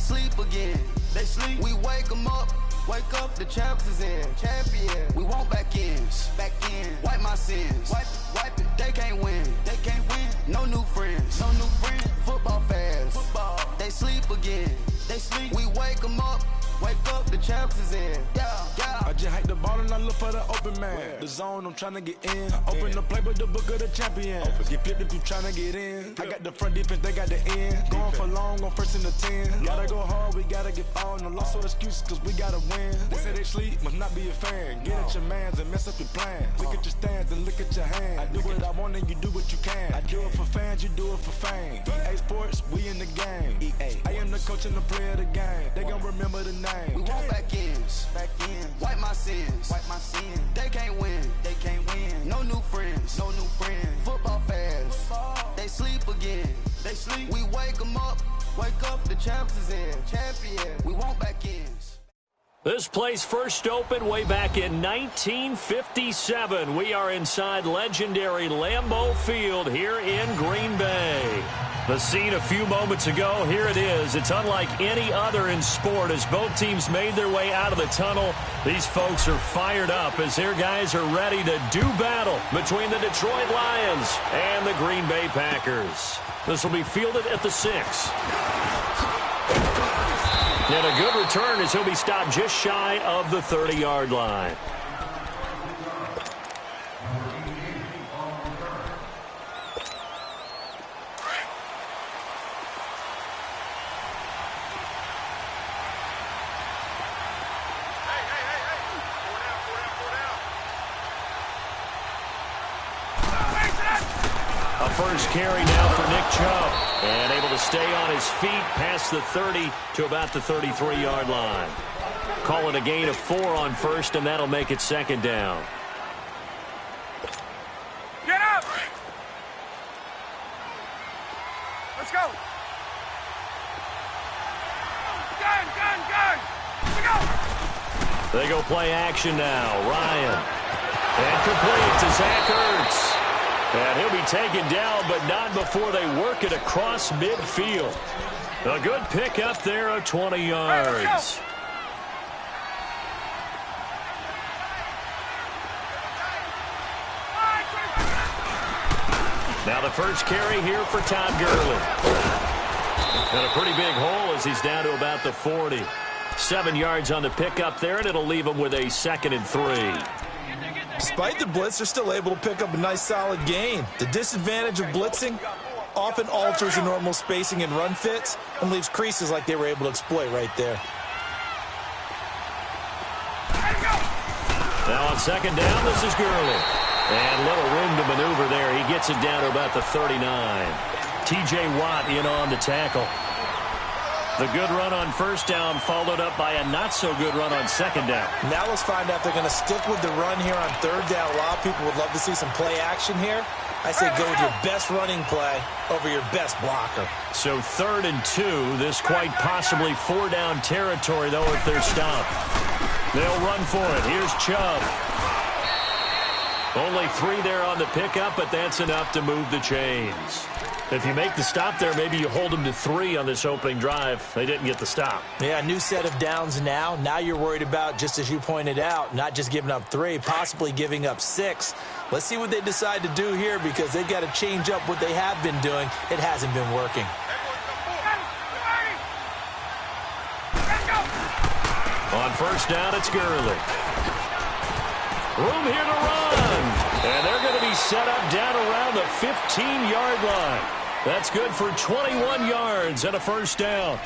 sleep again. They sleep. We wake them up. Wake up, the champs is in. Champion. We want back ends. Back in. Wipe my sins. Wipe it. They can't win. They can't win. No new friends. No new friends. Football fans. Football. They sleep again. They sleep. We wake them up. Wake up, the champs is in. Yeah. I just hike the ball and I look for the open man. The zone, I'm trying to get in. Open the playbook, the book of the champion. Get flipped if you trying to get in. I got the front defense, they got the end. Going for long, on first and the 10. Gotta go hard, we gotta get all. No loss or excuses, cause we gotta win. They say they sleep, must not be a fan. Get at your mans and mess up your plans. Look at your stands and look at your hands. I do what I want and you do what you can. I do it for fans, you do it for fame. EA Sports, we in the game. I am the coach and the player of the game. They gon' remember the name. We want back ends. Wipe my sins. They can't win. They can't win. No new friends. No new friends. Football fans. They sleep again. They sleep. We wake them up. Wake up, the champs is in. Champion. We want back ends. This place first opened way back in 1957. We are inside legendary Lambeau Field here in Green Bay. The scene a few moments ago, here it is. It's unlike any other in sport as both teams made their way out of the tunnel. These folks are fired up as their guys are ready to do battle between the Detroit Lions and the Green Bay Packers. This will be fielded at the 6. And a good return as he'll be stopped just shy of the 30-yard line. First carry now for Nick Chubb. And able to stay on his feet past the 30 to about the 33-yard line. Call it a gain of 4 on first, and that'll make it second down. Get up! Let's go! Gun! Let's go! They go play action now. Ryan. And complete to Zach Ertz. And he'll be taken down, but not before they work it across midfield. A good pick up there of 20 yards. Now the first carry here for Todd Gurley. And a pretty big hole as he's down to about the 40. 7 yards on the pickup there, and it'll leave him with a 2nd and 3. Despite the blitz, they're still able to pick up a nice solid gain. The disadvantage of blitzing often alters the normal spacing and run fits and leaves creases like they were able to exploit right there. Now on second down, this is Gurley. And little room to maneuver there. He gets it down to about the 39. T.J. Watt in on the tackle. The good run on first down followed up by a not-so-good run on second down. Now let's find out if they're going to stick with the run here on third down. A lot of people would love to see some play action here. I say go with your best running play over your best blocker. So 3rd and 2. This quite possibly 4-down territory, though, if they're stopped. They'll run for it. Here's Chubb. Only 3 there on the pickup, but that's enough to move the chains. If you make the stop there, maybe you hold them to 3 on this opening drive. They didn't get the stop. Yeah, new set of downs now. Now you're worried about, just as you pointed out, not just giving up 3, possibly giving up 6. Let's see what they decide to do here because they've got to change up what they have been doing. It hasn't been working. On first down, it's Gurley. Room here to run. And they're going to be set up down around the 15-yard line. That's good for 21 yards and a first down.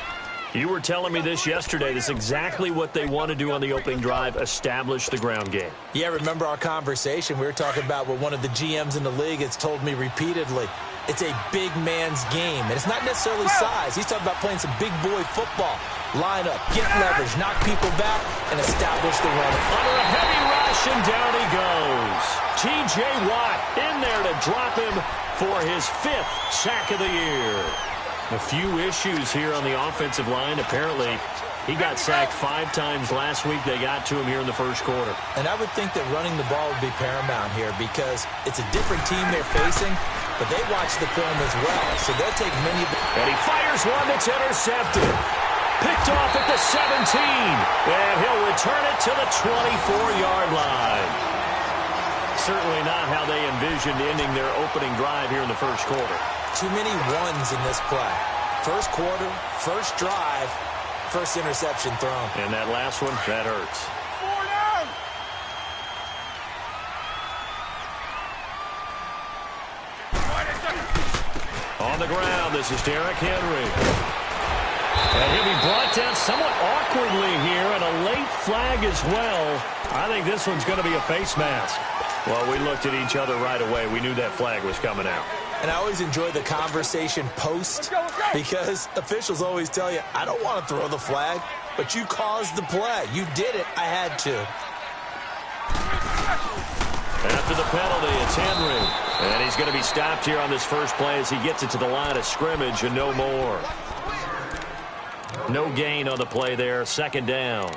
You were telling me this yesterday. This is exactly what they want to do on the opening drive, establish the ground game. Yeah, remember our conversation? We were talking about what one of the GMs in the league has told me repeatedly. It's a big man's game, and it's not necessarily size. He's talking about playing some big boy football. Line up, get leverage, knock people back, and establish the run. Under a heavy rush, and down he goes. T.J. Watt in there to drop him for his 5th sack of the year. A few issues here on the offensive line. Apparently, he got sacked 5 times last week. They got to him here in the first quarter. And I would think that running the ball would be paramount here because it's a different team they're facing, but they watch the film as well, so they'll take many. And he fires one that's intercepted. Pick the 17. And he'll return it to the 24-yard line. Certainly not how they envisioned ending their opening drive here in the first quarter. Too many ones in this play. First quarter, first drive, first interception thrown. And that last one, that hurts. On the ground, this is Derrick Henry. And he'll be brought down somewhat awkwardly here, and a late flag as well. I think this one's going to be a face mask. Well, we looked at each other right away. We knew that flag was coming out. And I always enjoy the conversation post because officials always tell you, I don't want to throw the flag, but you caused the play. You did it. I had to. After the penalty, it's Henry. And he's going to be stopped here on this first play as he gets it to the line of scrimmage and no more. No gain on the play there. Second down.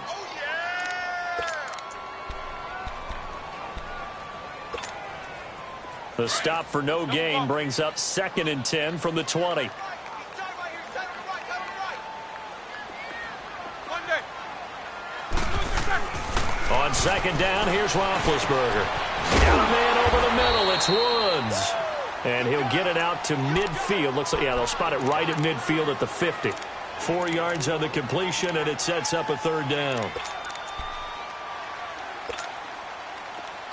The stop for no gain brings up 2nd and 10 from the 20. On second down, here's Roethlisberger. Got a man over the middle. It's Woods. And he'll get it out to midfield. Looks like, yeah, they'll spot it right at midfield at the 50. 4 yards on the completion, and it sets up a third down.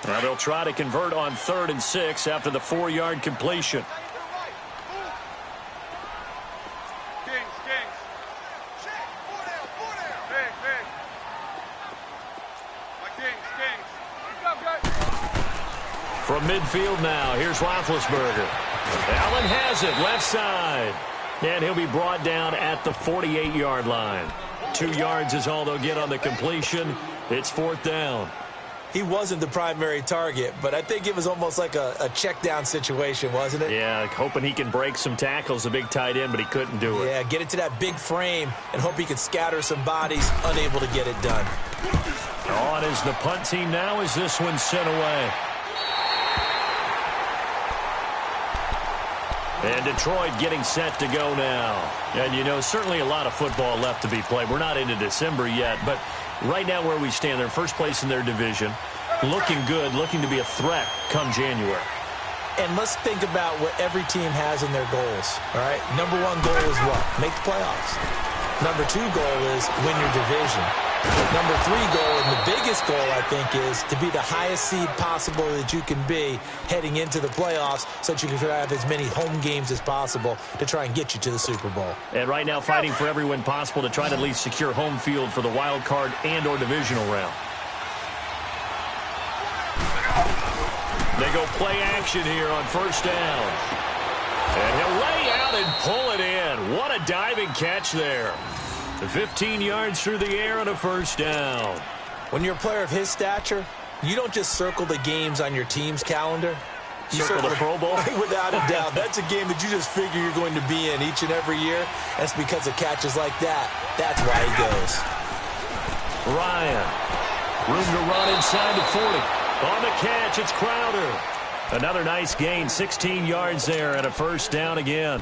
Now they'll try to convert on 3rd and 6 after the 4-yard completion. From midfield now, here's Roethlisberger. Allen has it, left side. And he'll be brought down at the 48-yard line. 2 yards is all they'll get on the completion. It's 4th down. He wasn't the primary target, but I think it was almost like a check down situation, wasn't it? Yeah, hoping he can break some tackles, a big tight end, but he couldn't do it. Yeah, get it to that big frame and hope he can scatter some bodies, unable to get it done. On is the punt team now as this one's sent away. And Detroit getting set to go now. And, you know, certainly a lot of football left to be played. We're not into December yet, but right now where we stand, they're first place in their division. Looking good, looking to be a threat come January. And let's think about what every team has in their goals, all right? Number 1 goal is what? Make the playoffs. Number 2 goal is win your division. Number 3 goal, and the biggest goal, I think, is to be the highest seed possible that you can be heading into the playoffs so that you can have as many home games as possible to try and get you to the Super Bowl. And right now fighting for every win possible to try to at least secure home field for the wild card and or divisional round. They go play action here on first down. And he'll lay out and pull it in. What a diving catch there. 15 yards through the air on a first down. When you're a player of his stature, you don't just circle the games on your team's calendar. You circle the Pro Bowl? Without a doubt. That's a game that you just figure you're going to be in each and every year. That's because of catches like that. That's why he goes. Ryan. Room to run inside the 40. On the catch, it's Crowder. Another nice gain, 16 yards there and a first down again.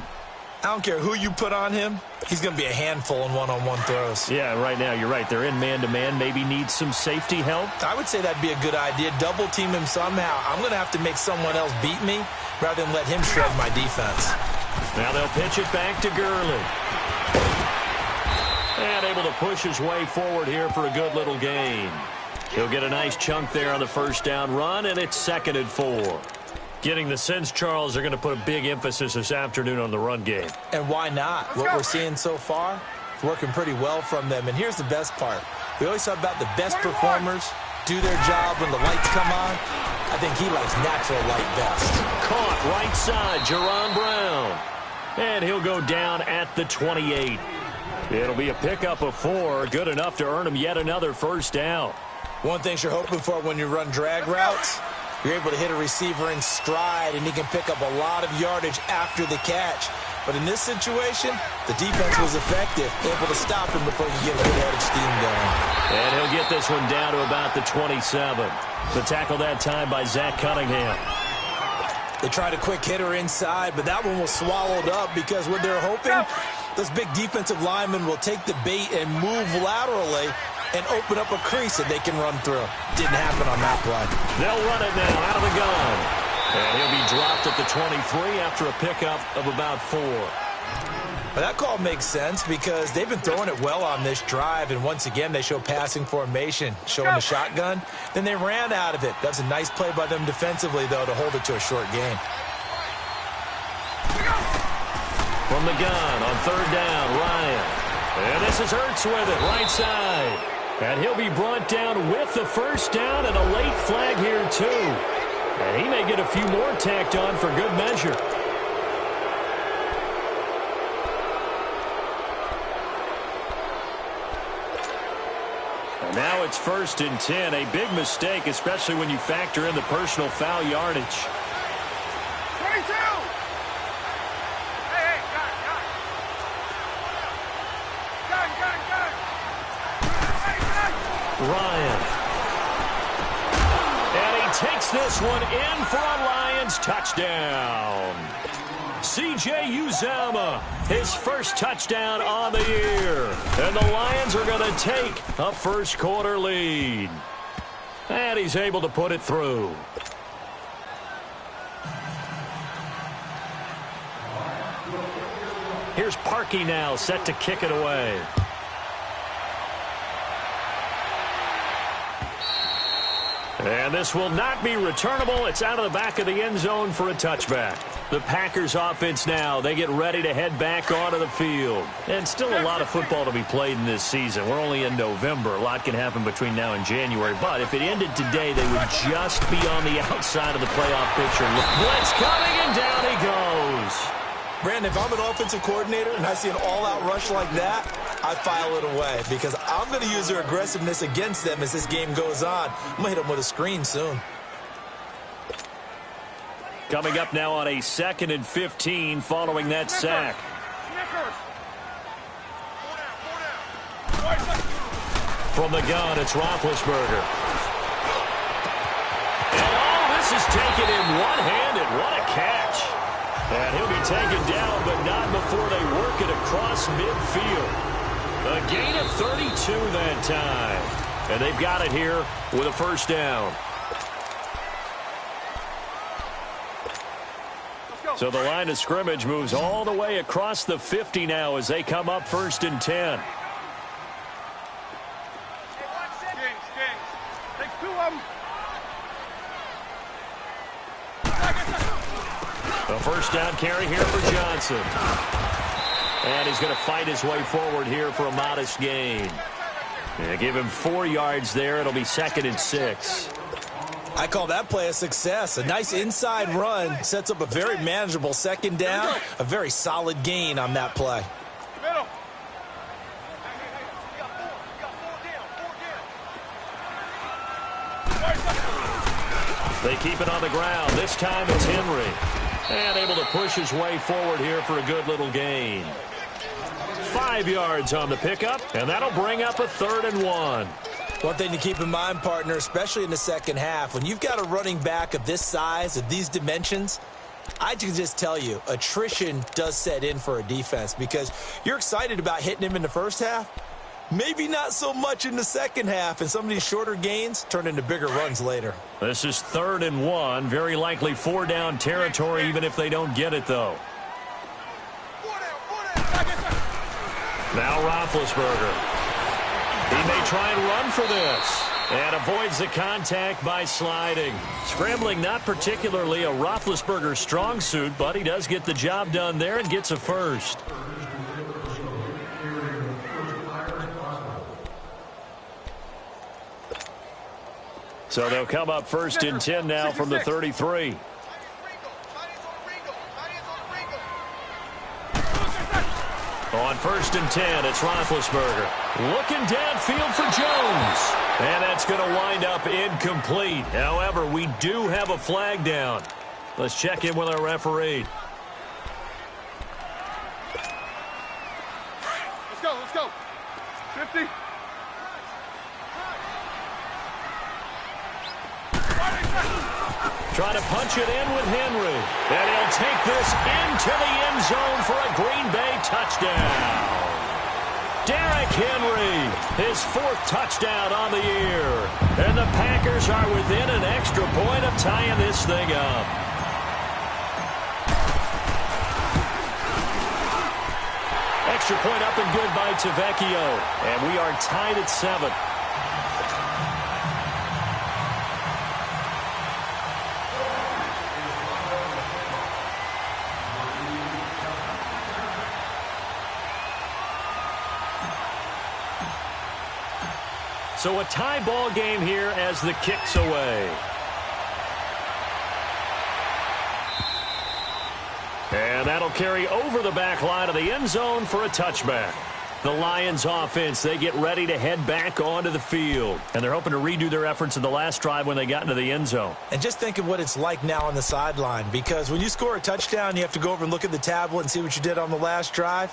I don't care who you put on him. He's going to be a handful in one-on-one throws. Yeah, right now, you're right. They're in man-to-man. Maybe need some safety help. I would say that'd be a good idea. Double team him somehow. I'm going to have to make someone else beat me rather than let him shred my defense. Now they'll pitch it back to Gurley. And able to push his way forward here for a good little gain. He'll get a nice chunk there on the first down run, and it's 2nd and 4. Getting the sense, Charles, they're going to put a big emphasis this afternoon on the run game. And why not? What we're seeing so far, it's working pretty well from them. And here's the best part. We always talk about the best performers do their job when the lights come on. I think he likes natural light best. Caught right side, Jerron Brown. And he'll go down at the 28. It'll be a pickup of 4, good enough to earn him yet another first down. One thing you're hoping for when you run drag routes, you're able to hit a receiver in stride, and he can pick up a lot of yardage after the catch. But in this situation, the defense was effective, able to stop him before he could get a good head of steam going. And he'll get this one down to about the 27. The tackle that time by Zach Cunningham. They tried a quick hitter inside, but that one was swallowed up because what they're hoping Those big defensive linemen will take the bait and move laterally and open up a crease that they can run through. Didn't happen on that play. They'll run it now out of the gun. And he'll be dropped at the 23 after a pickup of about 4. But that call makes sense because they've been throwing it well on this drive, and once again they show passing formation, showing the shotgun. Then they ran out of it. That's a nice play by them defensively, though, to hold it to a short gain. From the gun on 3rd down, Ryan. And this is Ertz with it, right side. And he'll be brought down with the first down and a late flag here, too. And he may get a few more tacked on for good measure. And now it's 1st and 10. A big mistake, especially when you factor in the personal foul yardage. 22! Hey, gun! Ryan. And he takes this one in for a Lions touchdown. C.J. Uzomah, his first touchdown on the year. And the Lions are going to take a first-quarter lead. And he's able to put it through. Here's Parkey now, set to kick it away. And this will not be returnable. It's out of the back of the end zone for a touchback. The Packers offense now, they get ready to head back onto the field. And still a lot of football to be played in this season. We're only in November. A lot can happen between now and January. But if it ended today, they would just be on the outside of the playoff picture. Blitz coming, and down he goes. Brandon, if I'm an offensive coordinator and I see an all-out rush like that, I file it away because I'm going to use their aggressiveness against them as this game goes on. I'm going to hit them with a screen soon. Coming up now on a 2nd and 15 following that sack. From the gun, it's Roethlisberger. And this is taken in one-handed. What a catch. And he'll be taken down, but not before they work it across midfield. A gain of 32 that time. And they've got it here with a first down. So the line of scrimmage moves all the way across the 50 now as they come up 1st and 10. Take 2 of them. A first down carry here for Johnson. And he's going to fight his way forward here for a modest gain. Yeah, give him 4 yards there. It'll be 2nd and 6. I call that play a success. A nice inside run sets up a very manageable 2nd down. A very solid gain on that play. Middle. They keep it on the ground. This time it's Henry. And able to push his way forward here for a good little gain. 5 yards on the pickup, and that'll bring up a 3rd and 1. One thing to keep in mind, partner, especially in the second half, when you've got a running back of this size, of these dimensions, I can just tell you, attrition does set in for a defense because you're excited about hitting him in the first half. Maybe not so much in the second half, and some of these shorter gains turn into bigger runs later. This is 3rd and 1. Very likely 4-down territory, even if they don't get it, though. Now Roethlisberger. He may try and run for this. And avoids the contact by sliding. Scrambling not particularly a Roethlisberger strong suit, but he does get the job done there and gets a first. So they'll come up 1st and 10 now from the 33. On 1st and 10, it's Roethlisberger. Looking downfield for Jones. And that's going to wind up incomplete. However, we do have a flag down. Let's check in with our referee. Let's go, let's go. 50. Trying to punch it in with Henry. And he'll take this into the end zone for a Green Bay touchdown. Derrick Henry, his 4th touchdown on the year. And the Packers are within an extra point of tying this thing up. Extra point up and good by Tavecchio. And we are tied at 7. So a tie ball game here as the kick's away. And that'll carry over the back line of the end zone for a touchback. The Lions offense, they get ready to head back onto the field. And they're hoping to redo their efforts in the last drive when they got into the end zone. And just think of what it's like now on the sideline. Because when you score a touchdown, you have to go over and look at the tablet and see what you did on the last drive.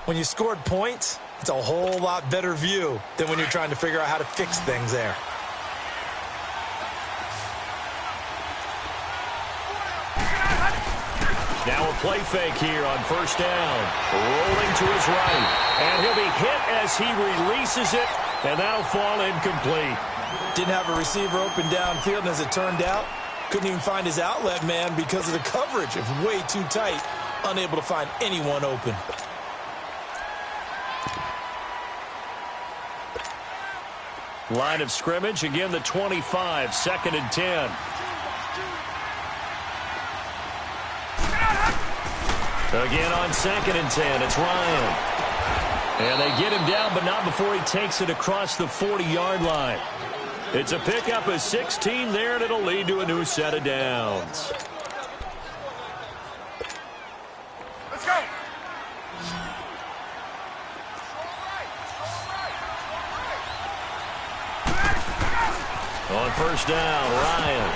When you scored points, it's a whole lot better view than when you're trying to figure out how to fix things there. Now a play fake here on first down. Rolling to his right. And he'll be hit as he releases it. And that'll fall incomplete. Didn't have a receiver open downfield, and as it turned out, couldn't even find his outlet man because of the coverage. It was way too tight. Unable to find anyone open. Line of scrimmage, again the 25, 2nd and 10. Again on 2nd and 10, it's Ryan. And they get him down, but not before he takes it across the 40-yard line. It's a pickup of 16 there, and it'll lead to a new set of downs. Let's go. On first down, Ryan.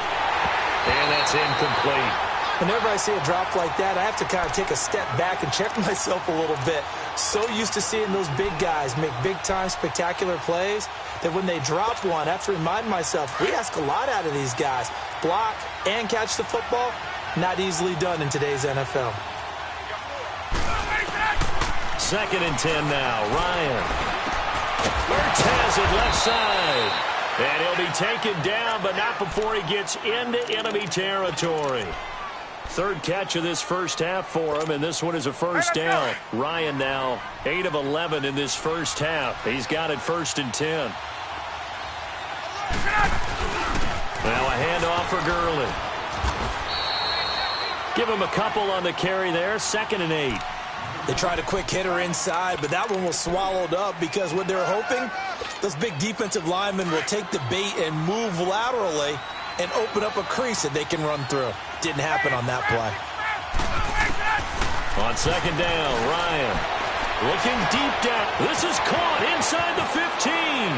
And that's incomplete. Whenever I see a drop like that, I have to kind of take a step back and check myself a little bit. So used to seeing those big guys make big-time spectacular plays that when they drop one, I have to remind myself, we ask a lot out of these guys. Block and catch the football, not easily done in today's NFL. 2nd and 10 now, Ryan. Ertz has it left side. And he'll be taken down, but not before he gets into enemy territory. 3rd catch of this first half for him, and this one is a first down. Ryan now 8 of 11 in this first half. He's got it 1st and 10. Now a handoff for Gurley. Give him a couple on the carry there, 2nd and 8. They tried a quick hitter inside, but that one was swallowed up because what they're hoping, those big defensive linemen will take the bait and move laterally and open up a crease that they can run through. Didn't happen on that play. On 2nd down, Ryan looking deep down. This is caught inside the 15.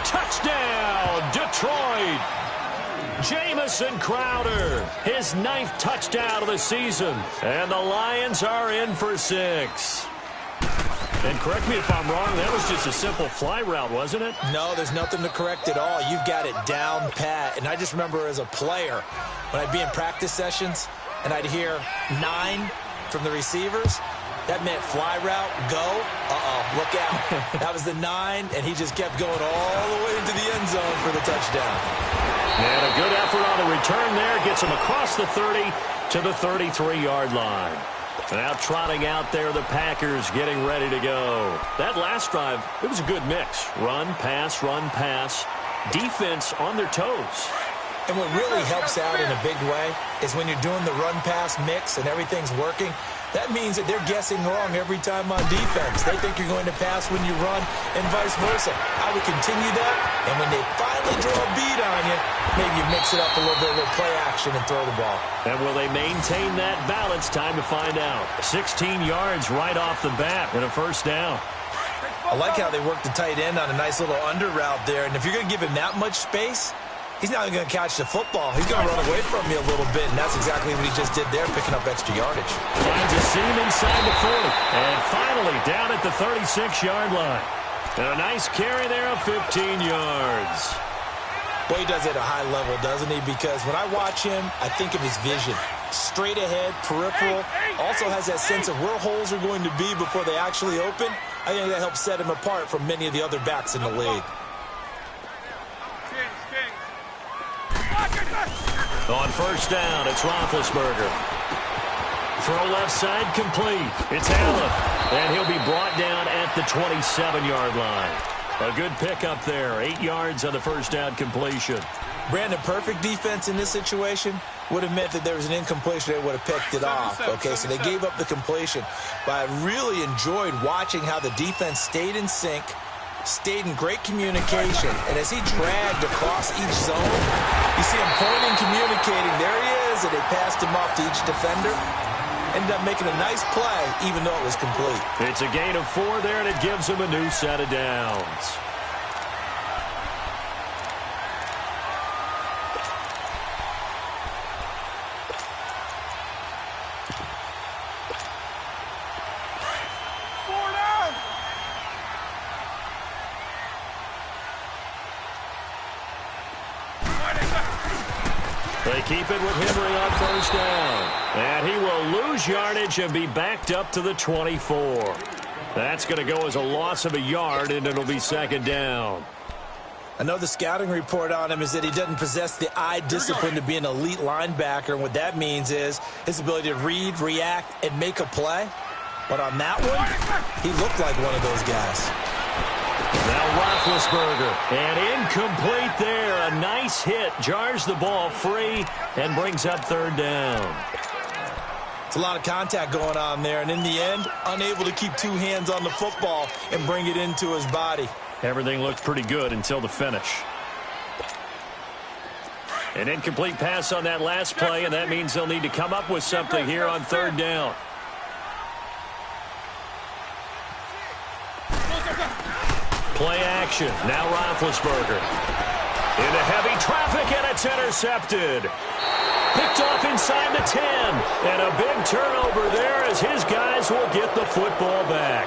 Touchdown, Detroit. Jamison Crowder, his 9th touchdown of the season. And the Lions are in for 6. And correct me if I'm wrong, that was just a simple fly route, wasn't it? No, there's nothing to correct at all. You've got it down pat. And I just remember as a player, when I'd be in practice sessions and I'd hear 9 from the receivers, that meant fly route, go, look out. That was the 9, and he just kept going all the way into the end zone for the touchdown. And a good effort on the return there. Gets him across the 30 to the 33-yard line. Now trotting out there, the Packers getting ready to go. That last drive, it was a good mix. Run, pass, defense on their toes. And what really helps out in a big way is when you're doing the run-pass mix and everything's working, that means that they're guessing wrong every time on defense. They think you're going to pass when you run and vice versa. I would continue that, and when they finally draw a beat on you, maybe you mix it up a little bit, a little play action and throw the ball. And will they maintain that balance? Time to find out. 16 yards right off the bat and a first down. I like how they work the tight end on a nice little under route there, and if you're going to give him that much space, he's not even going to catch the football. He's going to run away from me a little bit, and that's exactly what he just did there, picking up extra yardage. Finds a seam inside the 40. And finally down at the 36-yard line. And a nice carry there of 15 yards. Well, he does it at a high level, doesn't he? Because when I watch him, I think of his vision. Straight ahead, peripheral, also has that sense of where holes are going to be before they actually open. I think that helps set him apart from many of the other backs in the league. On first down, it's Roethlisberger. Throw left side complete. It's Allen, and he'll be brought down at the 27-yard line. A good pickup there, 8 yards on the first down completion. Brandon, perfect defense in this situation would have meant that there was an incompletion. They would have picked it off. Okay, so they gave up the completion. But I really enjoyed watching how the defense stayed in sync, stayed in great communication, and as he dragged across each zone, you see him pointing, communicating. There he is, and they passed him off to each defender. Ended up making a nice play, even though it was complete. It's a gain of 4 there, and it gives him a new set of downs. They keep it with Henry on first down. And he will lose yardage and be backed up to the 24. That's going to go as a loss of a yard, and it'll be second down. I know the scouting report on him is that he doesn't possess the eye discipline to be an elite linebacker. And what that means is his ability to read, react, and make a play. But on that one, he looked like one of those guys. Now Roethlisberger, and incomplete there. A nice hit, jars the ball free, and brings up third down. It's a lot of contact going on there, and in the end, unable to keep 2 hands on the football and bring it into his body. Everything looked pretty good until the finish. An incomplete pass on that last play, and that means they'll need to come up with something here on third down. Play action. Now Roethlisberger. Into heavy traffic, and it's intercepted. Picked off inside the 10. And a big turnover there as his guys will get the football back.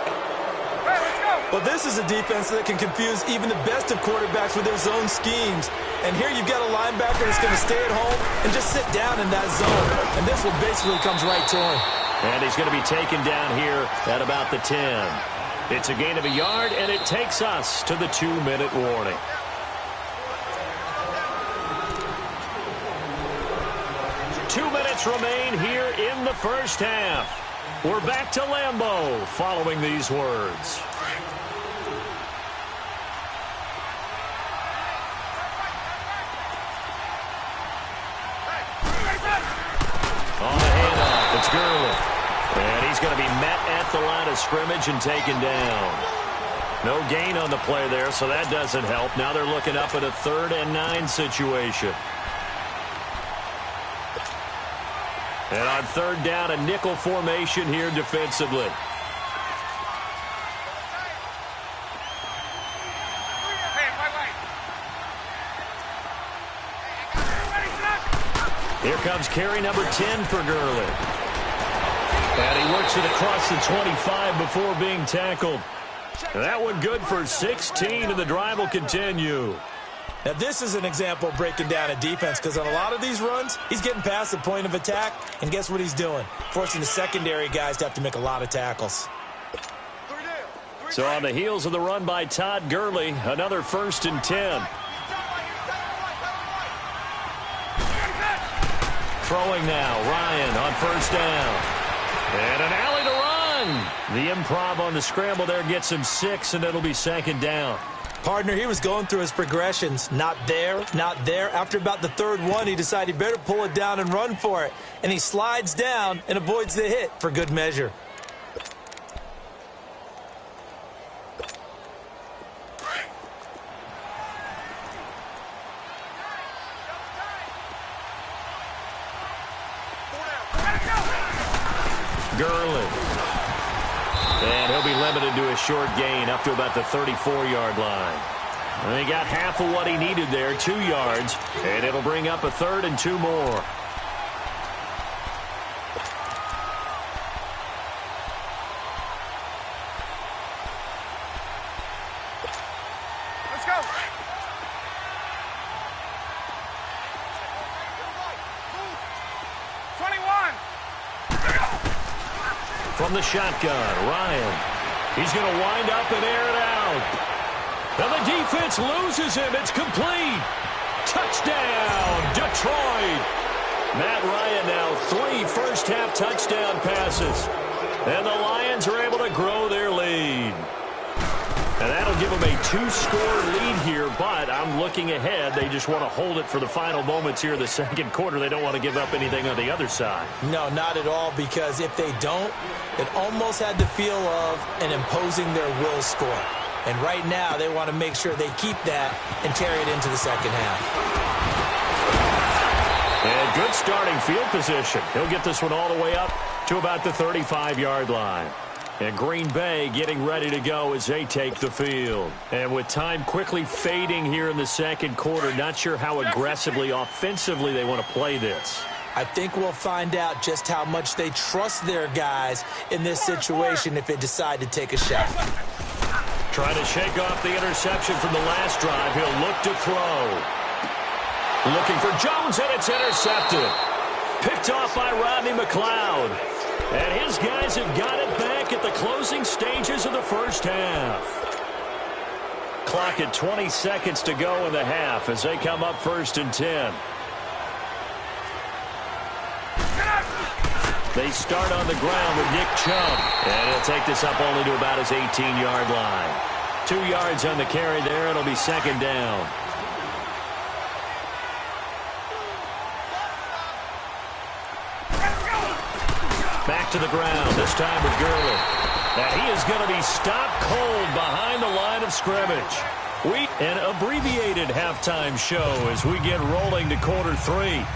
Well, this is a defense that can confuse even the best of quarterbacks with their zone schemes. And here you've got a linebacker that's going to stay at home and just sit down in that zone. And this one basically comes right to him. And he's going to be taken down here at about the 10. It's a gain of a yard, and it takes us to the 2-minute warning. Two minutes remain here in the first half. We're back to Lambeau following these words. On the handoff, it's Gurley. And he's going to be met at the line of scrimmage and taken down. No gain on the play there, so that doesn't help. Now they're looking up at a 3rd and 9 situation. And on third down, a nickel formation here defensively. Here comes carry number 10 for Gurley. And he works it across the 25 before being tackled. That one good for 16, and the drive will continue. Now, this is an example of breaking down a defense, because on a lot of these runs, he's getting past the point of attack, and guess what he's doing? Forcing the secondary guys to have to make a lot of tackles. So on the heels of the run by Todd Gurley, another 1st and 10. Throwing now, Ryan on first down. And an alley to run. The improv on the scramble there gets him 6, and it'll be second down. Partner, he was going through his progressions. Not there, not there. After about the 3rd one, he decided he better pull it down and run for it. And he slides down and avoids the hit for good measure. Gurley. And he'll be limited to a short gain up to about the 34-yard line. And he got half of what he needed there, 2 yards, and it'll bring up a 3rd and 2 more. Let's go. from the shotgun. Ryan. He's going to wind up and air it out. And the defense loses him. It's complete. Touchdown, Detroit. Matt Ryan now 3 first-half touchdown passes. And the Lions are able to grow their lead. And that'll give them a 2-score lead here, but I'm looking ahead. They just want to hold it for the final moments here in the second quarter. They don't want to give up anything on the other side. No, not at all, because if they don't, it almost had the feel of an imposing their will score. And right now, they want to make sure they keep that and carry it into the second half. And good starting field position. He'll get this one all the way up to about the 35-yard line. And Green Bay getting ready to go as they take the field. And with time quickly fading here in the second quarter, not sure how aggressively, offensively they want to play this. I think we'll find out just how much they trust their guys in this situation if they decide to take a shot. Trying to shake off the interception from the last drive. He'll look to throw. Looking for Jones, and it's intercepted. Picked off by Rodney McLeod. And his guys have got it back at the closing stages of the first half. Clock at 20 seconds to go in the half as they come up 1st and 10. They start on the ground with Nick Chubb. And he'll take this up only to about his 18-yard line. 2 yards on the carry there. It'll be 2nd down. Back to the ground, this time with Gurley. And he is going to be stopped cold behind the line of scrimmage. An abbreviated halftime show as we get rolling to quarter 3.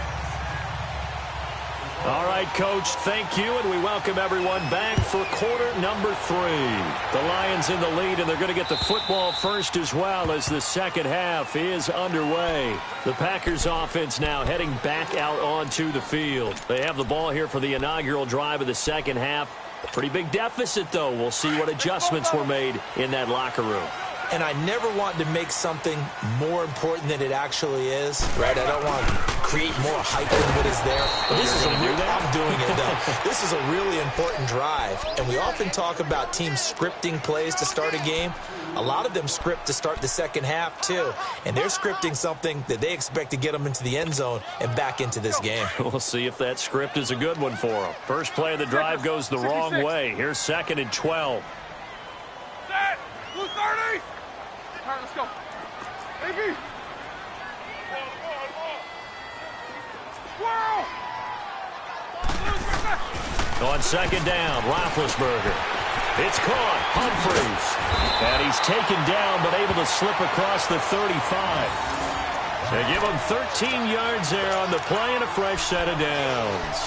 All right, Coach, thank you, and we welcome everyone back for quarter number 3. The Lions in the lead, and they're going to get the football first as well as the second half is underway. The Packers offense now heading back out onto the field. They have the ball here for the inaugural drive of the second half. Pretty big deficit, though. We'll see what adjustments were made in that locker room. And I never want to make something more important than it actually is, right? I don't want to create more hype than what is there. But this is I'm doing it, though. This is a really important drive. And we often talk about teams scripting plays to start a game. A lot of them script to start the second half, too. And they're scripting something that they expect to get them into the end zone and back into this game. We'll see if that script is a good one for them. First play of the drive goes the wrong way. Here's 2nd and 12. Set! Blue 30! All right, let's go. AB! On 2nd down, Roethlisberger. It's caught. Humphries. And he's taken down, but able to slip across the 35. They give him 13 yards there on the play and a fresh set of downs.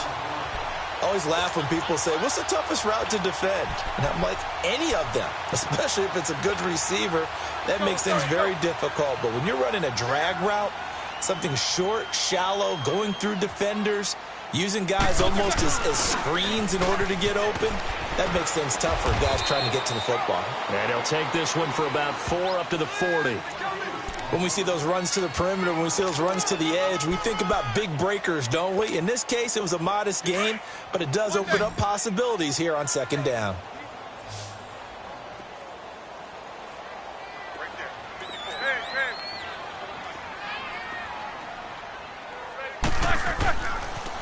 I always laugh when people say, what's the toughest route to defend? And I'm like, any of them, especially if it's a good receiver. That makes things very difficult. But when you're running a drag route, something short, shallow, going through defenders, using guys almost as screens in order to get open, that makes things tough for guys trying to get to the football. And he'll take this one for about 4 up to the 40. When we see those runs to the perimeter, when we see those runs to the edge, we think about big breakers, don't we? In this case, it was a modest gain, but it does open up possibilities here on 2nd down.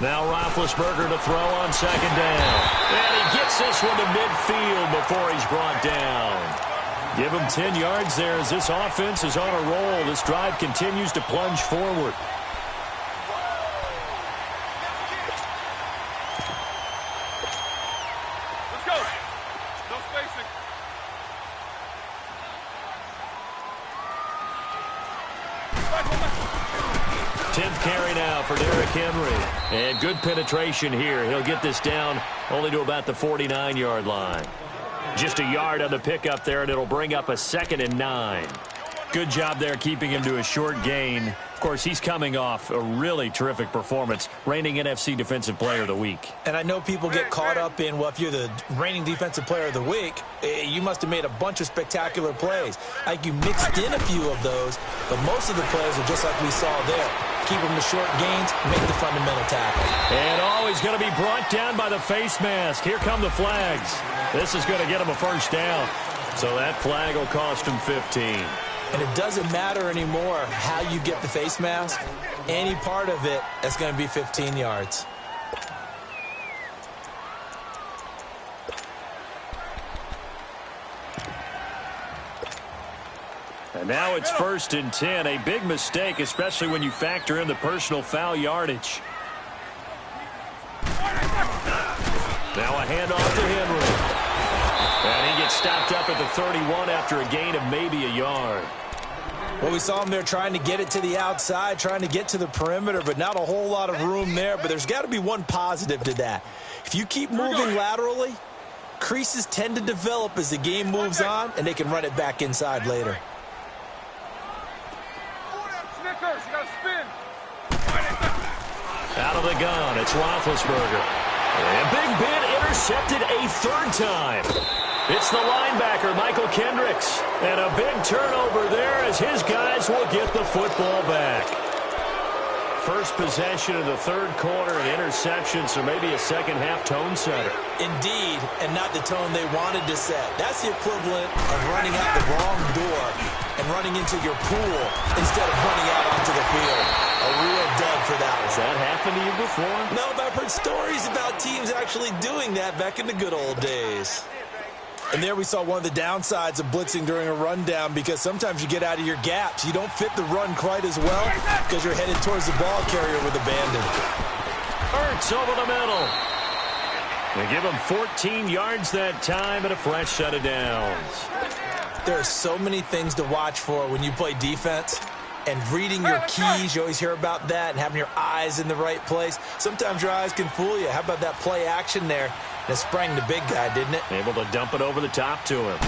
Now Roethlisberger to throw on 2nd down. And he gets this one to midfield before he's brought down. Give him 10 yards there as this offense is on a roll. This drive continues to plunge forward. Let's go. No spacing. Tenth carry now for Derrick Henry. And good penetration here. He'll get this down only to about the 49-yard line. Just a yard on the pickup there, and it'll bring up a 2nd and 9. Good job there keeping him to a short gain. Of course, he's coming off a really terrific performance, reigning NFC Defensive Player of the Week. And I know people get caught up in, well, if you're the reigning Defensive Player of the Week, you must have made a bunch of spectacular plays. Like you mixed in a few of those, but most of the plays are just like we saw there. keep them to short gains, make the fundamental tackle. And he's going to be brought down by the face mask. Here come the flags. This is going to get him a first down. So that flag will cost him 15. And it doesn't matter anymore how you get the face mask. Any part of it, that's going to be 15 yards. And now it's 1st and 10. A big mistake, especially when you factor in the personal foul yardage. Now a handoff to Henry. And he gets stopped up at the 31 after a gain of maybe a yard. Well, we saw him there trying to get it to the outside, trying to get to the perimeter, but not a whole lot of room there. But there's got to be one positive to that. If you keep moving laterally, creases tend to develop as the game moves on, and they can run it back inside later. Out of the gun, it's Roethlisberger. And Big Ben intercepted a 3rd time. It's the linebacker, Michael Kendricks. And a big turnover there as his guys will get the football back. First possession of the 3rd quarter, an interception, so maybe a second-half tone setter. Indeed, and not the tone they wanted to set. That's the equivalent of running out the wrong door and running into your pool instead of running out onto the field. A real dud for that one. Has that happened to you before? No, but I've heard stories about teams actually doing that back in the good old days. And there we saw one of the downsides of blitzing during a rundown, because sometimes you get out of your gaps. You don't fit the run quite as well because you're headed towards the ball carrier with abandon. Hurts over the middle. They give him 14 yards that time and a fresh set of downs. There are so many things to watch for when you play defense. And reading your keys, you always hear about that, and having your eyes in the right place. Sometimes your eyes can fool you. How about that play action there? That sprang the big guy, didn't it? Able to dump it over the top to him.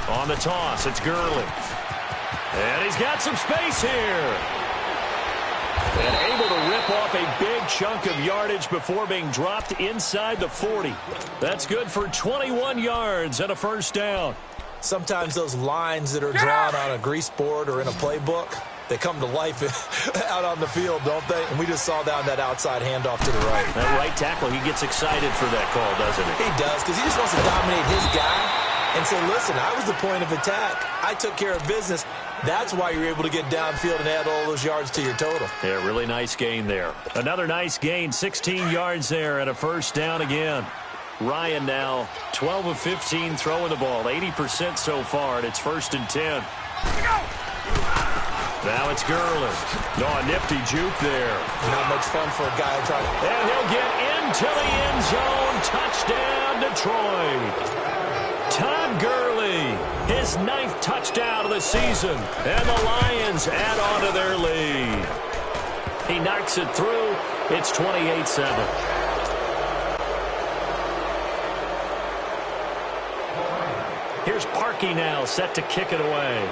On the toss, it's Gurley. And he's got some space here. And able to rip off a big chunk of yardage before being dropped inside the 40. That's good for 21 yards and a first down. Sometimes those lines that are drawn on a grease board or in a playbook, they come to life out on the field, don't they? And we just saw down that outside handoff to the right. That right tackle, he gets excited for that call, doesn't he? He does, because he just wants to dominate his guy and say, listen, I was the point of attack. I took care of business. That's why you're able to get downfield and add all those yards to your total. Yeah, really nice gain there. Another nice gain, 16 yards there and a first down again. Ryan now 12 of 15 throwing the ball, 80% so far, and it's 1st and 10. Now it's Gurley. No, a nifty juke there. Not much fun for a guy trying to... And he'll get into the end zone. Touchdown, Detroit. Todd Gurley, his 9th touchdown of the season, and the Lions add on to their lead. He knocks it through. It's 28-7. Here's Parkey now, set to kick it away.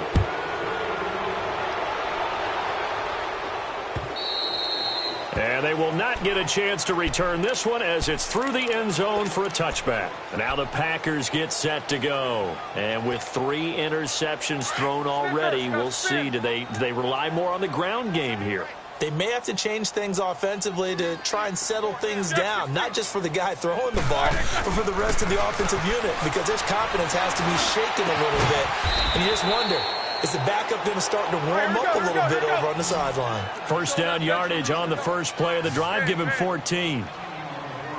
And they will not get a chance to return this one as it's through the end zone for a touchback. And now the Packers get set to go. And with 3 interceptions thrown already, we'll see. Do they rely more on the ground game here? They may have to change things offensively to try and settle things down, not just for the guy throwing the ball, but for the rest of the offensive unit, because their confidence has to be shaken a little bit. And you just wonder, is the backup going to start to warm up a little bit over on the sideline? First down yardage on the first play of the drive, give him 14.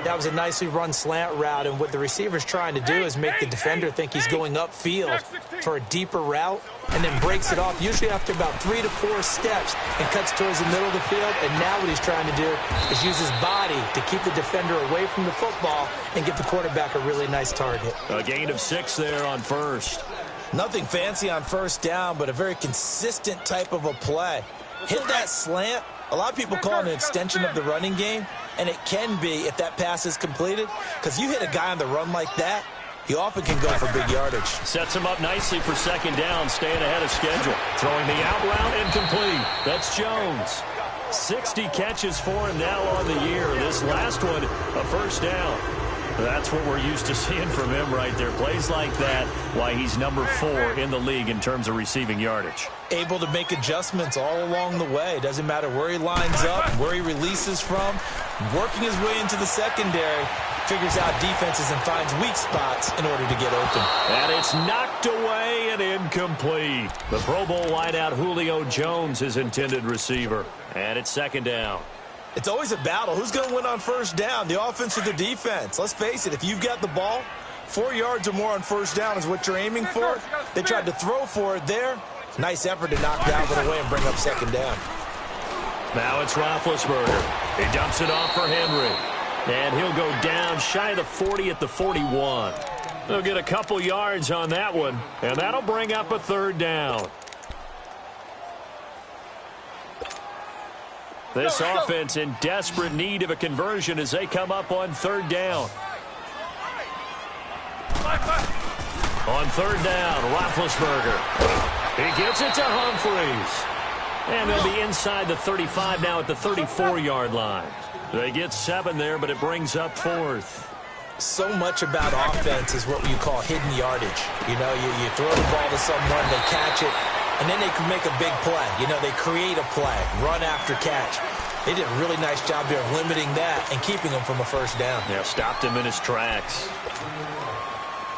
That was a nicely run slant route, and what the receiver's trying to do is make the defender think he's going upfield for a deeper route, and then breaks it off, usually after about 3 to 4 steps, and cuts towards the middle of the field. And now what he's trying to do is use his body to keep the defender away from the football and give the quarterback a really nice target. A gain of 6 there on first. Nothing fancy on first down, but a very consistent type of a play. Hit that slant. A lot of people call it an extension of the running game, and it can be if that pass is completed, because you hit a guy on the run like that, he often can go for big yardage. Sets him up nicely for second down, staying ahead of schedule. Throwing the out route, incomplete. That's Jones. 60 catches for him now on the year. This last one, a first down. That's what we're used to seeing from him right there. Plays like that, why he's number 4 in the league in terms of receiving yardage. Able to make adjustments all along the way. Doesn't matter where he lines up, where he releases from. Working his way into the secondary, figures out defenses and finds weak spots in order to get open. And it's knocked away and incomplete. The Pro Bowl wideout Julio Jones, his intended receiver. And it's second down. It's always a battle. Who's going to win on first down, the offense or the defense? Let's face it, if you've got the ball, 4 yards or more on first down is what you're aiming for. They tried to throw for it there. Nice effort to knock Dalvin away and bring up second down. Now it's Roethlisberger. He dumps it off for Henry. And he'll go down shy of the 40 at the 41. They'll get a couple yards on that one, and that'll bring up a third down. This offense in desperate need of a conversion as they come up on third down. On third down, Roethlisberger. He gets it to Humphries. And they'll be inside the 35 now at the 34-yard line. They get 7 there, but it brings up 4th. So much about offense is what you call hidden yardage. You know, you throw the ball to someone, they catch it, and then they can make a big play. You know, they create a play, run after catch. They did a really nice job here of limiting that and keeping him from a first down. Yeah, stopped him in his tracks.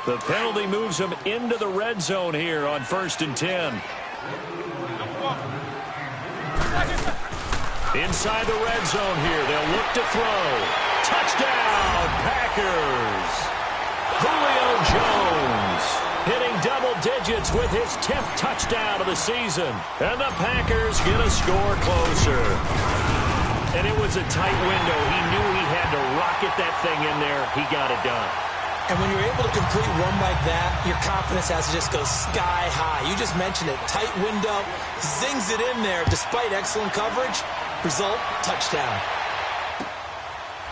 The penalty moves him into the red zone here on 1st and 10. Inside the red zone here, they'll look to throw. Touchdown, Packers! Julio Jones hitting double digits with his 10th touchdown of the season. And the Packers get a score closer. And it was a tight window. He knew he had to rocket that thing in there. He got it done. And when you're able to complete one like that, your confidence has to just go sky high. You just mentioned it. Tight window, zings it in there despite excellent coverage. Result, touchdown.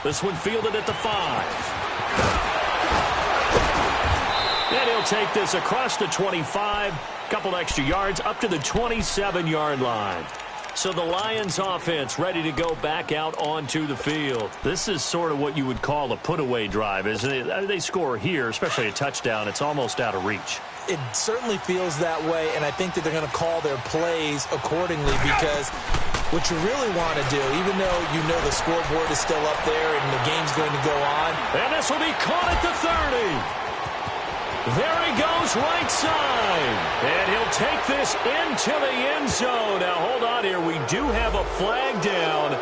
This one fielded at the 5. And he'll take this across the 25. Couple extra yards up to the 27-yard line. So the Lions offense ready to go back out onto the field. This is sort of what you would call a put-away drive, isn't it? They score here, especially a touchdown. It's almost out of reach. It certainly feels that way, and I think that they're going to call their plays accordingly because what you really want to do, even though you know the scoreboard is still up there and the game's going to go on. And this will be caught at the 30. There he goes, right side. And he'll take this into the end zone. Now, hold on here. We do have a flag down.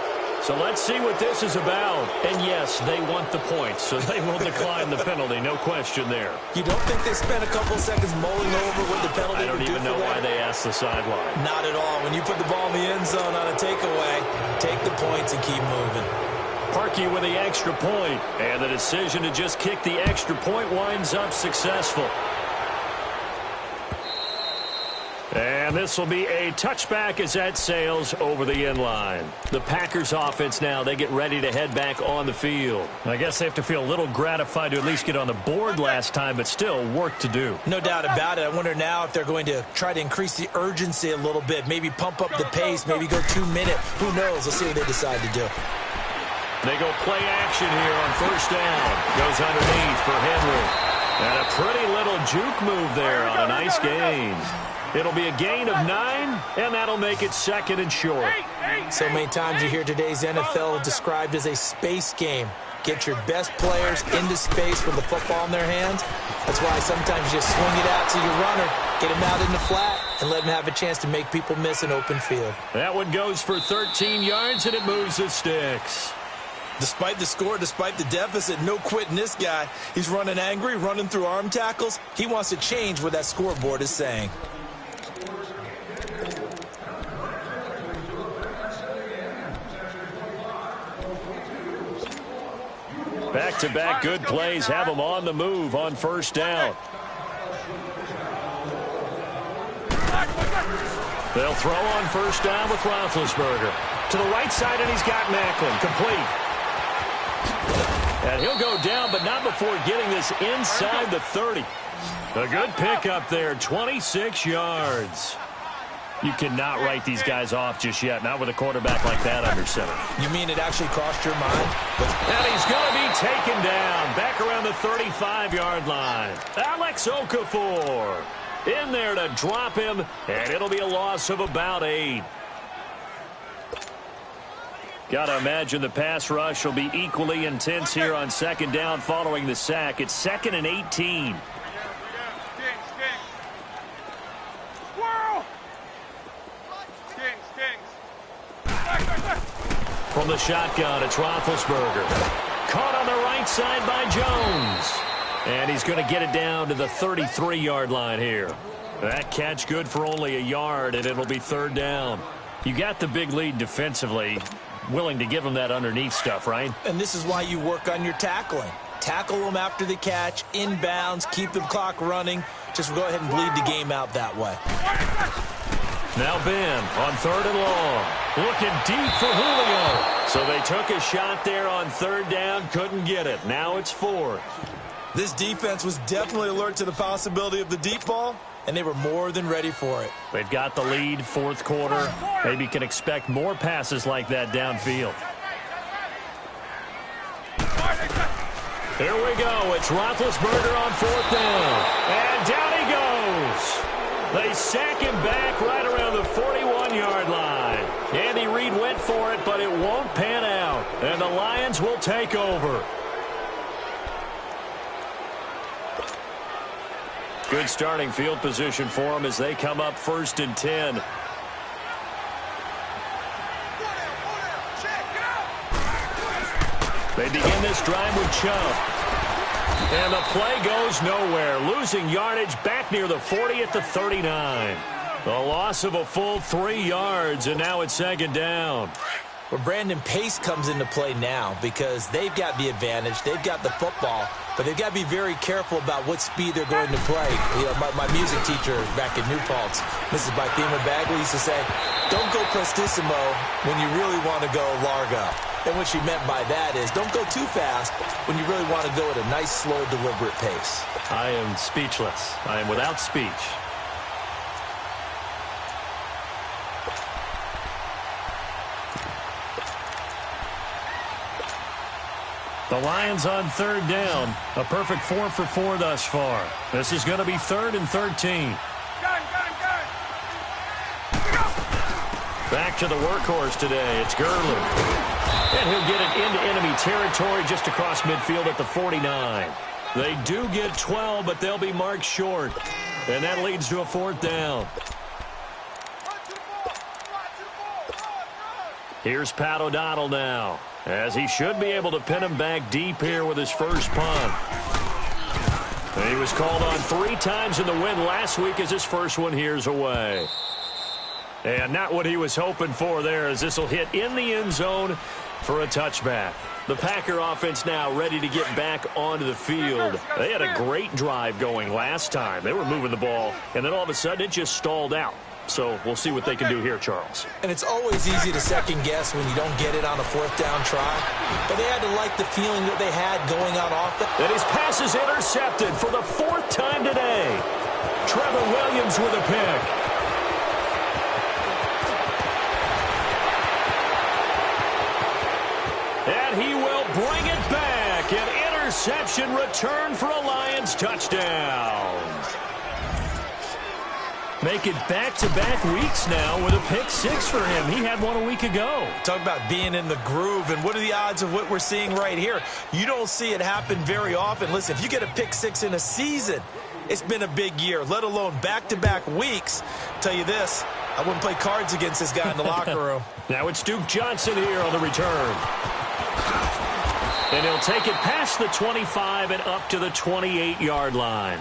So let's see what this is about. And, yes, they want the points, so they will decline the penalty. No question there. You don't think they spent a couple seconds mulling over what the penalty I don't even know why they asked the sideline. Not at all. When you put the ball in the end zone on a takeaway, take the points and keep moving. Parkey with the extra point, and the decision to just kick the extra point winds up successful. And this will be a touchback as that sails over the end line. The Packers offense now, they get ready to head back on the field. I guess they have to feel a little gratified to at least get on the board last time, but still work to do. No doubt about it. I wonder now if they're going to try to increase the urgency a little bit, maybe pump up the pace, maybe go 2 minute. Who knows? Let's see what they decide to do. They go play action here on first down. Goes underneath for Henry. And a pretty little juke move there on a nice gain. It'll be a gain of 9, and that'll make it 2nd and short. So many times you hear today's NFL described as a space game. Get your best players into space with the football in their hands. That's why sometimes you just swing it out to your runner, get him out in the flat, and let him have a chance to make people miss an open field. That one goes for 13 yards, and it moves the sticks. Despite the score, despite the deficit, no quitting this guy. He's running angry, running through arm tackles. He wants to change what that scoreboard is saying. Back-to-back good plays have them on the move on first down. They'll throw on first down with Roethlisberger. To the right side, and he's got Macklin. Complete. And he'll go down, but not before getting this inside the 30. A good pickup there, 26 yards. You cannot write these guys off just yet, not with a quarterback like that under center. You mean it actually crossed your mind? And he's going to be taken down back around the 35-yard line. Alex Okafor in there to drop him, and it'll be a loss of about 8. Got to imagine the pass rush will be equally intense here on second down following the sack. It's 2nd and 18. From the shotgun, it's Roethlisberger. Caught on the right side by Jones. And he's going to get it down to the 33-yard line here. That catch good for only a yard, and it'll be 3rd down. You got the big lead defensively. Willing to give them that underneath stuff, right? And this is why you work on your tackling. Tackle them after the catch, inbounds, keep the clock running. Just go ahead and bleed the game out that way. Now Ben on 3rd and long. Looking deep for Julio. So they took a shot there on 3rd down, couldn't get it. Now it's 4th. This defense was definitely alert to the possibility of the deep ball, and they were more than ready for it. They've got the lead, 4th quarter. Maybe can expect more passes like that downfield. Here we go. It's Roethlisberger on 4th down. And down he goes. They sack him back right around the 41-yard line. Andy Reid went for it, but it won't pan out. And the Lions will take over. Good starting field position for them as they come up 1st and 10. They begin this drive with Chubb. And the play goes nowhere. Losing yardage back near the 40 at the 39. A loss of a full 3 yards, and now it's 2nd down. Well, Brandon, pace comes into play now because they've got the advantage. They've got the football, but they've got to be very careful about what speed they're going to play. You know, my music teacher back in New Paltz, Mrs. Bythema Bagley, used to say, don't go prestissimo when you really want to go largo. And what she meant by that is don't go too fast when you really want to go at a nice, slow, deliberate pace. I am speechless. I am without speech. The Lions on 3rd down. A perfect 4 for 4 thus far. This is going to be 3rd and 13. Back to the workhorse today. It's Gurley. And he'll get it into enemy territory just across midfield at the 49. They do get 12, but they'll be marked short. And that leads to a 4th down. Here's Pat O'Donnell now, as he should be able to pin him back deep here with his first punt. And he was called on 3 times in the win last week as his first one here's away. And not what he was hoping for there, as this will hit in the end zone for a touchback. The Packer offense now ready to get back onto the field. They had a great drive going last time. They were moving the ball, and then all of a sudden it just stalled out. So we'll see what they can do here, Charles. And it's always easy to second guess when you don't get it on a 4th down try. But they had to like the feeling that they had going on offense. And his pass is intercepted for the 4th time today. Trevor Williams with a pick. And he will bring it back. An interception return for a Lions touchdown. Make it back-to-back weeks now with a pick 6 for him. He had one a week ago. Talk about being in the groove, and what are the odds of what we're seeing right here? You don't see it happen very often. Listen, if you get a pick 6 in a season, it's been a big year, let alone back-to-back weeks. I'll tell you this, I wouldn't play cards against this guy in the locker room. Now it's Duke Johnson here on the return. And he'll take it past the 25 and up to the 28-yard line.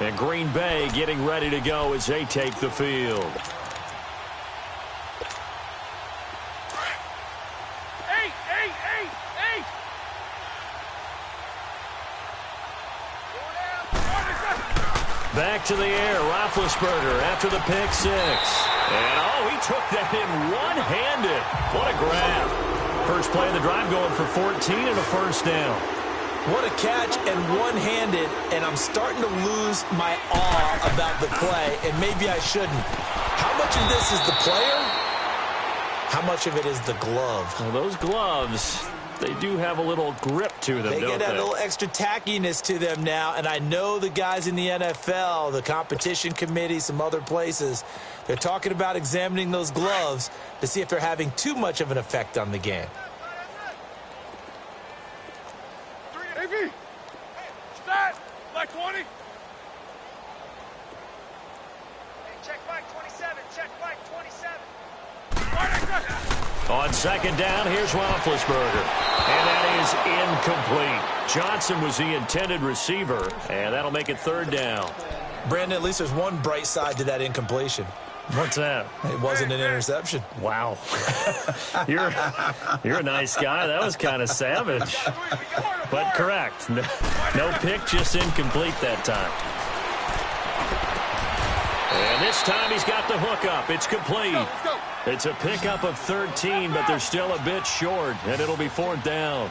And Green Bay getting ready to go as they take the field. Back to the air, Roethlisberger after the pick 6. And, he took that in one-handed. What a grab. First play of the drive going for 14 and a first down. What a catch and one-handed, and I'm starting to lose my awe about the play, and maybe I shouldn't. How much much of this is the player? How much of it is the glove? Well, those gloves, they do have a little grip to them, They don't get they? a little extra tackiness to them now, and I know the guys in the NFL, the competition committee, some other places, they're talking about examining those gloves to see if they're having too much of an effect on the game. AB, set, like 20. Check Mike 27, check Mike 27. On second down, here's Roethlisberger. And that is incomplete. Johnson was the intended receiver, and that'll make it third down. Brandon, at least there's one bright side to that incompletion. What's that? It wasn't an interception. Wow. You're a nice guy. That was kind of savage. But correct. No pick, just incomplete that time. And this time he's got the hook up. It's complete. It's a pickup of 13, but they're still a bit short, and it'll be fourth down.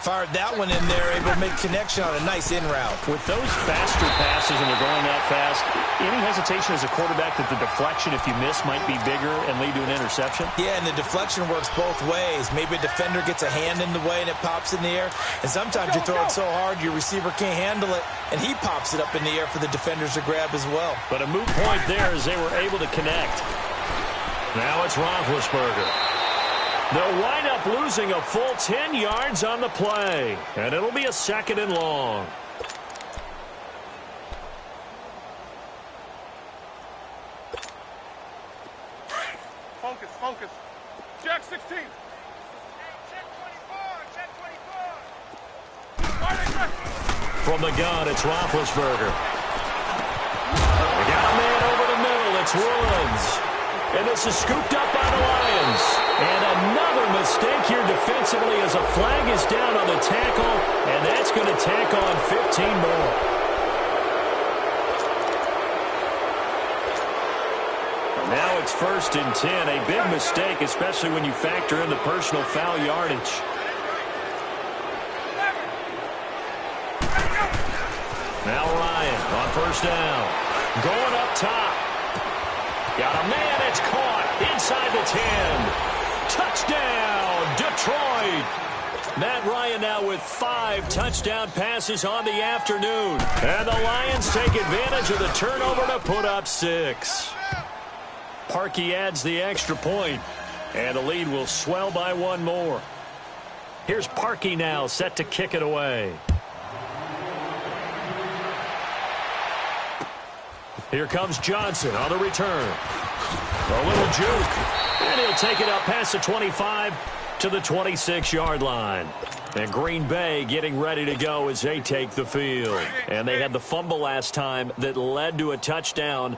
Fired that one in there, able to make connection on a nice in route. With those faster passes and they're going that fast, any hesitation as a quarterback that the deflection, if you miss, might be bigger and lead to an interception? Yeah, and the deflection works both ways. Maybe a defender gets a hand in the way and it pops in the air. And sometimes you throw it so hard your receiver can't handle it, and he pops it up in the air for the defenders to grab as well. But a moot point there as they were able to connect. Now it's Roethlisberger. They'll wind up losing a full 10 yards on the play, and it'll be a second and long. Focus, focus. Jack 16. Check 24, check 24. From the gun, it's Roethlisberger. We got a man over the middle. It's Woods. And this is scooped up by the Lions. And another mistake here defensively as a flag is down on the tackle, and that's going to tack on 15 more. Now it's 1st and 10. A big mistake, especially when you factor in the personal foul yardage. Now Ryan on 1st down. Going up top. Got a man, it's caught inside the 10. Touchdown, Detroit. Matt Ryan now with 5 touchdown passes on the afternoon. And the Lions take advantage of the turnover to put up 6. Parkey adds the extra point, and the lead will swell by 1 more. Here's Parkey now set to kick it away. Here comes Johnson on the return. A little juke. And he'll take it up past the 25 to the 26-yard line. And Green Bay getting ready to go as they take the field. And they had the fumble last time that led to a touchdown.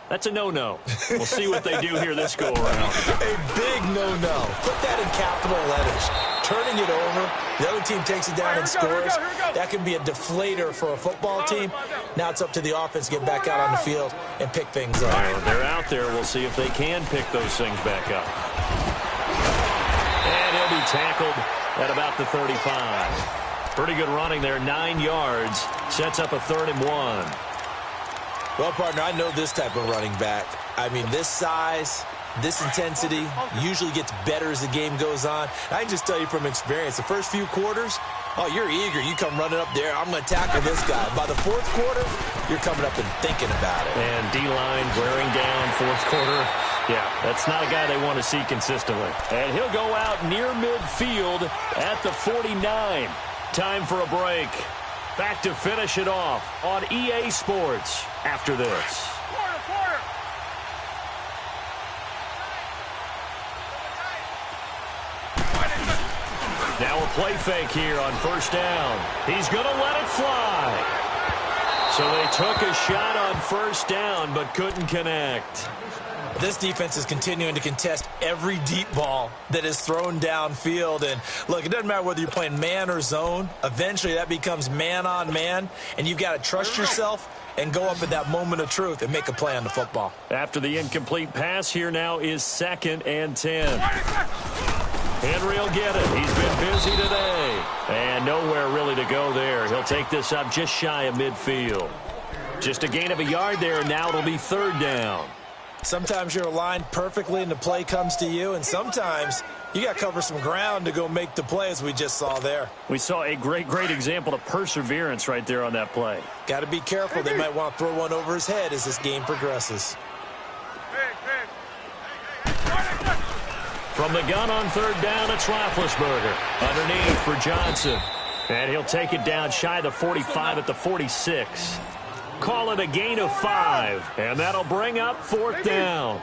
That's a no-no. We'll see what they do here this go-around. A big no-no. Put that in capital letters. Turning it over, the other team takes it down and scores. That can be a deflator for a football team. Now it's up to the offense to get back out on the field and pick things up. They're out there. We'll see if they can pick those things back up. And he'll be tackled at about the 35. Pretty good running there, 9 yards. Sets up a 3rd and 1. Well, partner, I know this type of running back. I mean, this size, this intensity usually gets better as the game goes on. I can just tell you from experience, the first few quarters, oh, you're eager. You come running up there, I'm going to tackle this guy. By the 4th quarter, you're coming up and thinking about it. And D-line wearing down 4th quarter. Yeah, that's not a guy they want to see consistently. And he'll go out near midfield at the 49. Time for a break. Back to finish it off on EA Sports after this. Now a play fake here on 1st down. He's going to let it fly. So they took a shot on 1st down but couldn't connect. This defense is continuing to contest every deep ball that is thrown downfield. And, look, it doesn't matter whether you're playing man or zone. Eventually that becomes man-on-man, and you've got to trust yourself and go up at that moment of truth and make a play on the football. After the incomplete pass, here now is 2nd and 10. Henry will get it. He's been busy today. And nowhere really to go there. He'll take this up just shy of midfield. Just a gain of a yard there, and now it'll be 3rd down. Sometimes you're aligned perfectly and the play comes to you, and sometimes you got to cover some ground to go make the play, as we just saw there. We saw a great example of perseverance right there on that play. Got to be careful. They might want to throw one over his head as this game progresses. From the gun on third down, it's Roethlisberger. Underneath for Johnson. And he'll take it down shy of the 45 at the 46. Call it a gain of 5. And that'll bring up fourth down.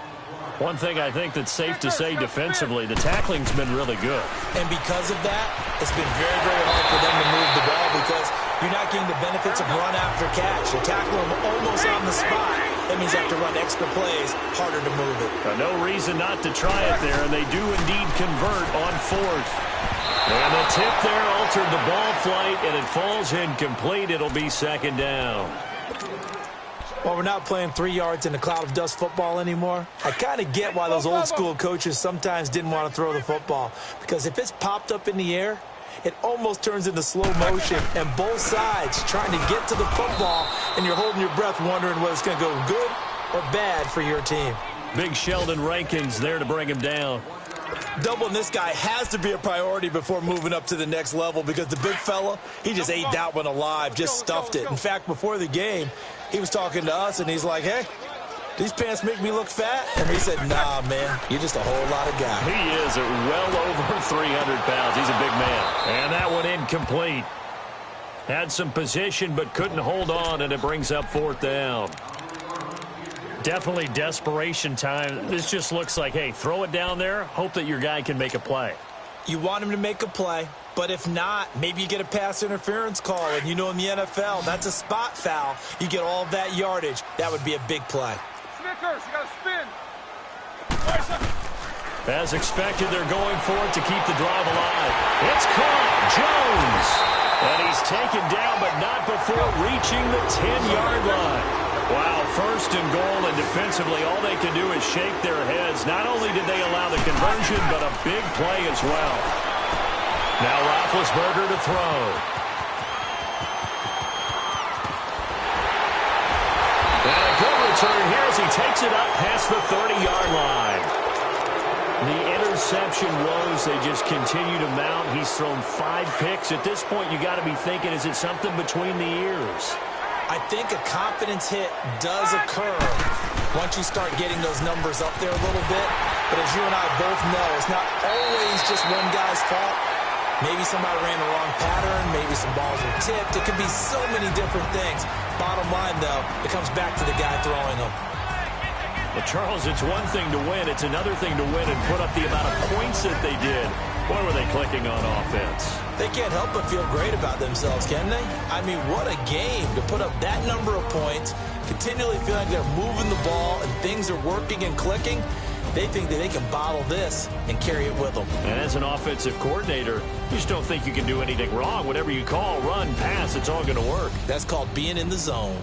One thing I think that's safe to say defensively, the tackling's been really good. And because of that, it's been very, very hard for them to move the ball because you're not getting the benefits of run after catch. You tackle them almost on the spot. That means you have to run extra plays, harder to move it. No reason not to try it there, and they do indeed convert on fourth. And the tip there altered the ball flight, and it falls incomplete. It'll be second down. Well, we're not playing 3 yards in a cloud of dust football anymore. I kind of get why those old school coaches sometimes didn't want to throw the football. Because if it's popped up in the air, it almost turns into slow motion. And both sides trying to get to the football, and you're holding your breath wondering whether it's going to go good or bad for your team. Big Sheldon Rankins there to bring him down. Doubling this guy has to be a priority before moving up to the next level because the big fella, he just ate that one alive, just stuffed it. In fact, before the game, he was talking to us, and he's like, hey, these pants make me look fat? And we said, nah, man, you're just a whole lot of guy. He is at well over 300 pounds. He's a big man. And that one incomplete. Had some position but couldn't hold on, and it brings up fourth down. Definitely desperation time. This just looks like, hey, throw it down there, hope that your guy can make a play. You want him to make a play, but if not, maybe you get a pass interference call. And you know in the NFL, that's a spot foul. You get all of that yardage. That would be a big play. Snickers, you got to spin. As expected, they're going for it to keep the drive alive. It's caught. Jones. And he's taken down, but not before reaching the 10-yard line. Wow, first and goal, and defensively, all they can do is shake their heads. Not only did they allow the conversion, but a big play as well. Now Roethlisberger to throw. And a good return here as he takes it up past the 30-yard line. The interception woes, they just continue to mount. He's thrown 5 picks. At this point, you got to be thinking, is it something between the ears? I think a confidence hit does occur once you start getting those numbers up there a little bit. But as you and I both know, it's not always just one guy's fault. Maybe somebody ran the wrong pattern. Maybe some balls were tipped. It could be so many different things. Bottom line, though, it comes back to the guy throwing them. Well, Charles, it's one thing to win. It's another thing to win and put up the amount of points that they did. Boy, were they clicking on offense. They can't help but feel great about themselves, can they? I mean, what a game to put up that number of points, continually feel like they're moving the ball and things are working and clicking. They think that they can bottle this and carry it with them. And as an offensive coordinator, you just don't think you can do anything wrong. Whatever you call, run, pass, it's all going to work. That's called being in the zone.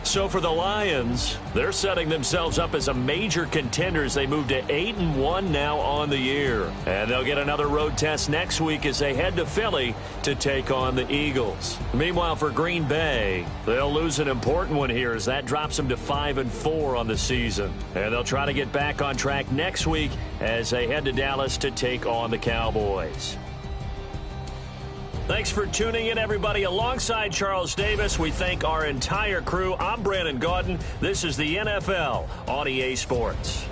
So for the Lions, they're setting themselves up as a major contender as they move to 8-1 now on the year. And they'll get another road test next week as they head to Philly to take on the Eagles. Meanwhile, for Green Bay, they'll lose an important one here as that drops them to 5-4 on the season. And they'll try to get back on track next week as they head to Dallas to take on the Cowboys. Thanks for tuning in, everybody. Alongside Charles Davis, we thank our entire crew. I'm Brandon Gaudin. This is the NFL on EA Sports.